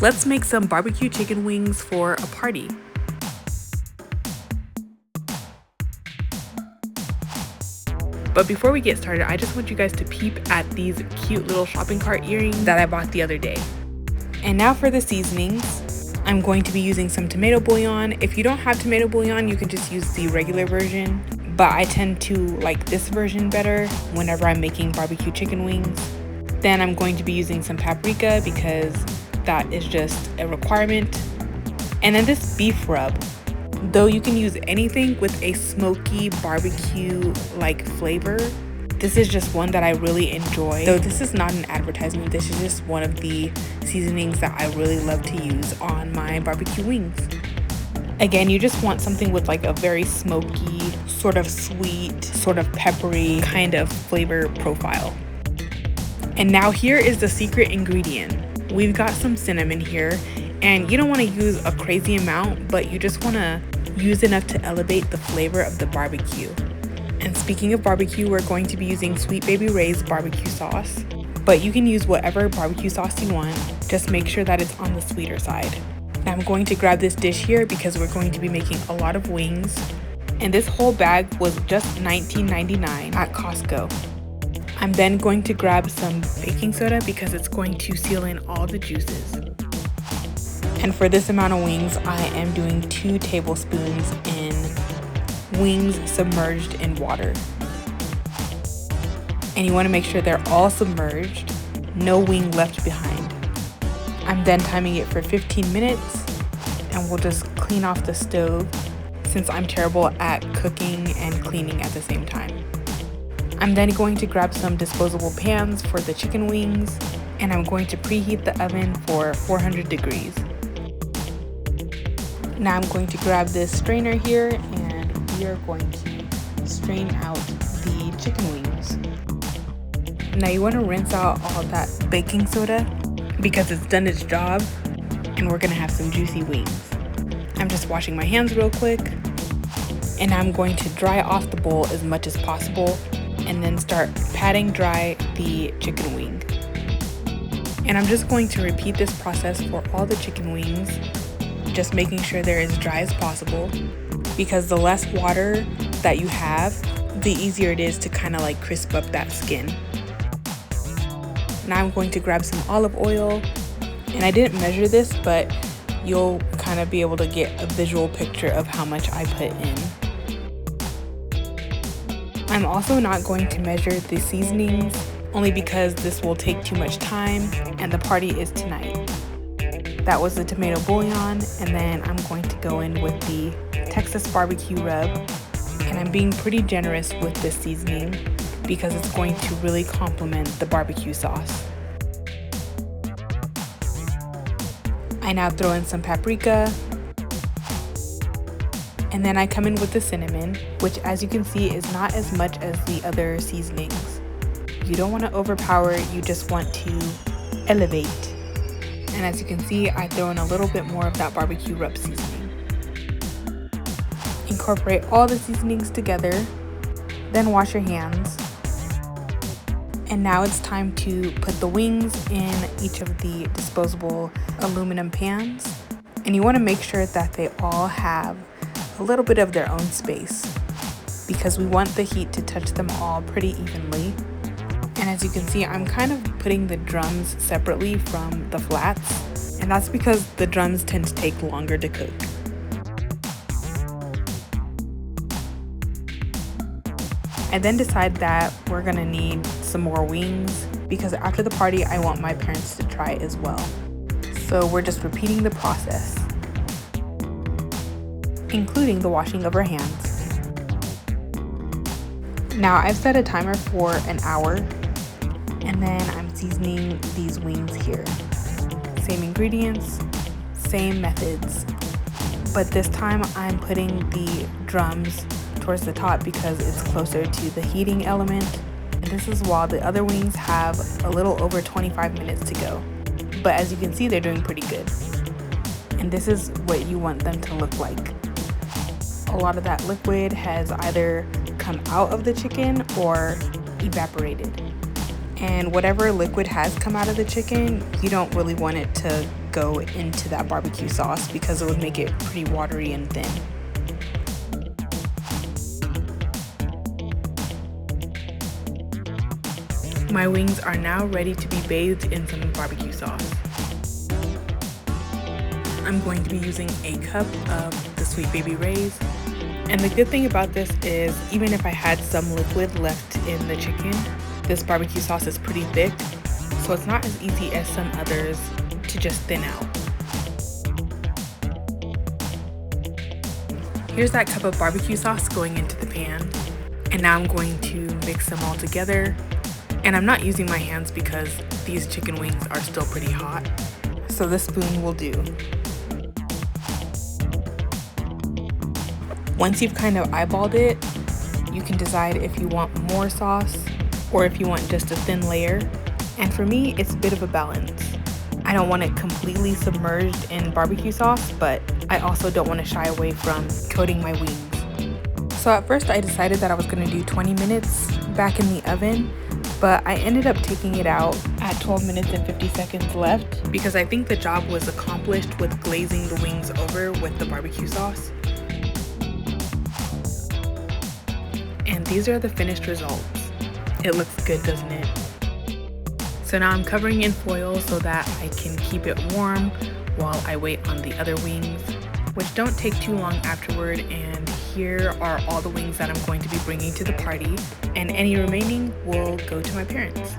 let's make some barbecue chicken wings for a party. But before we get started, I just want you guys to peep at these cute little shopping cart earrings that I bought the other day. And now for the seasonings. I'm going to be using some tomato bouillon. If you don't have tomato bouillon, you can just use the regular version. But I tend to like this version better whenever I'm making barbecue chicken wings. Then I'm going to be using some paprika because that is just a requirement. And then this beef rub. Though you can use anything with a smoky barbecue like flavor, this is just one that I really enjoy. Though this is not an advertisement, this is just one of the seasonings that I really love to use on my barbecue wings. Again, you just want something with like a very smoky, sort of sweet, sort of peppery kind of flavor profile. And now here is the secret ingredient. We've got some cinnamon here, and you don't want to use a crazy amount, but you just want to use enough to elevate the flavor of the barbecue. And speaking of barbecue, we're going to be using Sweet Baby Ray's barbecue sauce, but you can use whatever barbecue sauce you want. Just make sure that it's on the sweeter side. Now I'm going to grab this dish here because we're going to be making a lot of wings, and this whole bag was just $19.99 at Costco. I'm then going to grab some baking soda because it's going to seal in all the juices. And for this amount of wings, I am doing 2 tablespoons in wings submerged in water. And you want to make sure they're all submerged, no wing left behind. I'm then timing it for 15 minutes, and we'll just clean off the stove since I'm terrible at cooking and cleaning at the same time. I'm then going to grab some disposable pans for the chicken wings, and I'm going to preheat the oven for 400 degrees. Now I'm going to grab this strainer here, and we are going to strain out the chicken wings. Now you want to rinse out all that baking soda because it's done its job, and we're going to have some juicy wings. I'm just washing my hands real quick, and I'm going to dry off the bowl as much as possible and then start patting dry the chicken wing. And I'm just going to repeat this process for all the chicken wings, just making sure they're as dry as possible, because the less water that you have, the easier it is to kind of like crisp up that skin. Now I'm going to grab some olive oil, and I didn't measure this, but you'll kind of be able to get a visual picture of how much I put in. I'm also not going to measure the seasonings, only because this will take too much time and the party is tonight. That was the tomato bouillon, and then I'm going to go in with the Texas barbecue rub, and I'm being pretty generous with this seasoning because it's going to really complement the barbecue sauce. I now throw in some paprika, and then I come in with the cinnamon, which as you can see is not as much as the other seasonings. You don't want to overpower, you just want to elevate. And as you can see, I throw in a little bit more of that barbecue rub seasoning. Incorporate all the seasonings together, then wash your hands. And now it's time to put the wings in each of the disposable aluminum pans. And you want to make sure that they all have a little bit of their own space, because we want the heat to touch them all pretty evenly. And as you can see, I'm kind of putting the drums separately from the flats, and that's because the drums tend to take longer to cook. I then decide that we're gonna need some more wings because after the party, I want my parents to try as well. So we're just repeating the process, including the washing of our hands. Now I've set a timer for an hour, and then I'm seasoning these wings here. Same ingredients, same methods, but this time I'm putting the drums towards the top because it's closer to the heating element. And this is while the other wings have a little over 25 minutes to go. But as you can see, they're doing pretty good. And this is what you want them to look like. A lot of that liquid has either come out of the chicken or evaporated. And whatever liquid has come out of the chicken, you don't really want it to go into that barbecue sauce because it would make it pretty watery and thin. My wings are now ready to be bathed in some barbecue sauce. I'm going to be using a cup of the Sweet Baby Ray's. And the good thing about this is even if I had some liquid left in the chicken, this barbecue sauce is pretty thick, so it's not as easy as some others to just thin out. Here's that cup of barbecue sauce going into the pan. And now I'm going to mix them all together. And I'm not using my hands because these chicken wings are still pretty hot, so this spoon will do. Once you've kind of eyeballed it, you can decide if you want more sauce or if you want just a thin layer. And for me, it's a bit of a balance. I don't want it completely submerged in barbecue sauce, but I also don't want to shy away from coating my wings. So at first I decided that I was going to do 20 minutes back in the oven, but I ended up taking it out at 12 minutes and 50 seconds left because I think the job was accomplished with glazing the wings over with the barbecue sauce. And these are the finished results. It looks good, doesn't it? So now I'm covering in foil so that I can keep it warm while I wait on the other wings, which don't take too long afterward. And here are all the wings that I'm going to be bringing to the party, and any remaining will go to my parents.